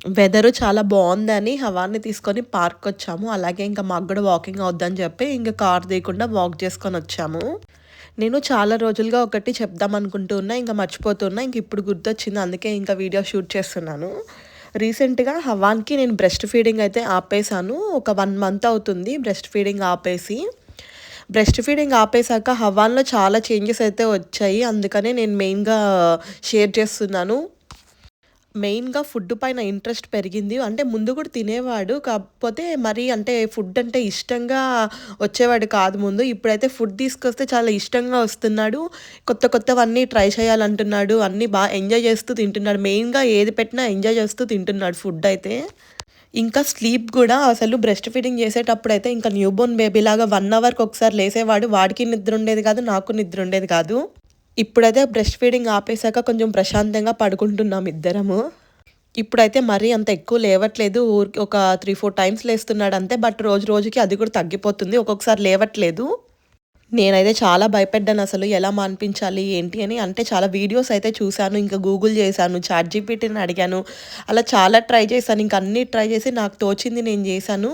Weather చాలా బావుందని హవాని తీసుకొని పార్క్‌కొచ్చాము. అలాగే ఇంకా మాకు గూడా వాకింగ్ అవుద్దని చెప్పి ఇంక కార్ తీయకుండా వాక్ చేసుకొనొచ్చాము. నేను చాలా రోజులుగా ఒకటి చెప్దామనుకుంటూ ఉన్నా. ఇంక మర్చిపోతున్నా. ఇంక ఇప్పుడు గుర్తొచ్చింది. అందుకే ఇంకా వీడియో షూట్ చేస్తున్నాను. రీసెంట్‌గా హవాన్‌కి నేను బ్రెస్ట్ ఫీడింగ్ అయితే ఆపేసాను. ఒక 1 మంత్ అవుతుంది బ్రెస్ట్ ఫీడింగ్ ఆపేసి. బ్రెస్ట్ ఫీడింగ్ ఆపేసాక హవాన్‌లో చాలా చేంజెస్ అయితే వచ్చాయి. అందుకనే నేను మెయిన్‌గా షేర్ చేస్తున్నాను. మెయిన్‌గా ఫుడ్ పైన ఇంట్రెస్ట్ పెరిగింది. అంటే ముందు కూడా తినేవాడు. కాకపోతే మరి అంటే ఫుడ్ అంటే ఇష్టంగా వచ్చేవాడు కాదు ముందు. ఇప్పుడైతే ఫుడ్ తీసుకొస్తే చాలా ఇష్టంగా వస్తున్నాడు. కొత్త కొత్తవన్నీ ట్రై చేయాలంటున్నాడు. అన్నీ ఎంజాయ్ చేస్తూ తింటున్నాడు. మెయిన్‌గా ఏది పెట్టినా ఎంజాయ్ చేస్తూ తింటున్నాడు ఫుడ్ అయితే. ఇంకా స్లీప్ గూడా అసలు బ్రెస్ట్ ఫీడింగ్ చేసేటప్పుడైతే ఇంకా న్యూబోర్న్ బేబీలాగా 1 అవర్‌కి ఒకసారి లేసేవాడు. వాడికి నిద్ర ఉండేది కాదు. నాకు నిద్ర ఉండేది కాదు. ఇప్పుడైతే బ్రెస్ట్ ఫీడింగ్ ఆపేసాక కొంచెం ప్రశాంతంగా పడుకుంటున్నాం ఇద్దరము. ఇప్పుడైతే మరీ అంత ఎక్కువ లేవట్లేదు. ఊరికే ఒక 3, 4 టైమ్స్ లేస్తున్నాడంతే. బట్ రోజు రోజుకి అది కూడా తగ్గిపోతుంది. ఒక్కొక్కసారి లేవట్లేదు. నేనైతే చాలా భయపడ్డానసలు. ఎలా మాన్పించాలి ఏంటి అని. అంటే చాలా వీడియోస్ అయితే చూసాను. ఇంకా గూగుల్ చేశాను. చాట్‌జీపీటీని అడిగాను. అలా చాలా ట్రై చేశాను. ఇంక అన్నీ ట్రై చేసి నాకు తోచింది నేను చేశాను.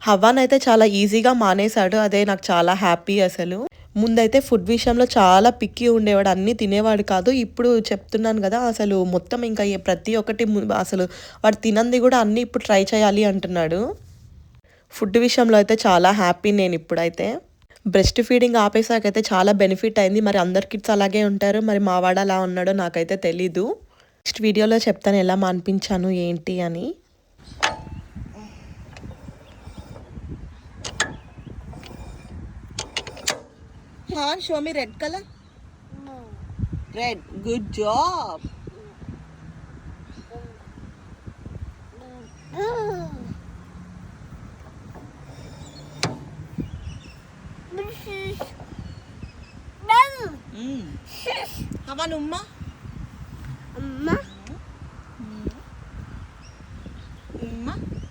హవ్వానైతే చాలా ఈజీగా మానేశాడు. అదే నాకు చాలా హ్యాపీ అసలు. ముందైతే ఫుడ్ విషయంలో చాలా పిక్కీ ఉండేవాడు. అన్నీ తినేవాడు కాదు. ఇప్పుడు చెప్తున్నాను గదా! అసలు మొత్తం ఇంకా ప్రతి ఒక్కటి అసలు వాడు తినంది గూడా అన్నీ ఇప్పుడు ట్రై చేయాలి అంటున్నాడు. ఫుడ్ విషయంలో అయితే చాలా హ్యాపీ నేనిప్పుడైతే. బ్రెస్ట్ ఫీడింగ్ ఆపేసాకైతే చాలా బెనిఫిట్ అయింది. మరి అందరి కిడ్స్ అలాగే ఉంటారో, మరి మా వాడు అలా ఉన్నాడో నాకైతే తెలీదు. నెక్స్ట్ వీడియోలో చెప్తాను ఎలా మాన్పించాను ఏంటి అని. Show me red colour. Red. Good job. Havan Umma. Umma. Umma.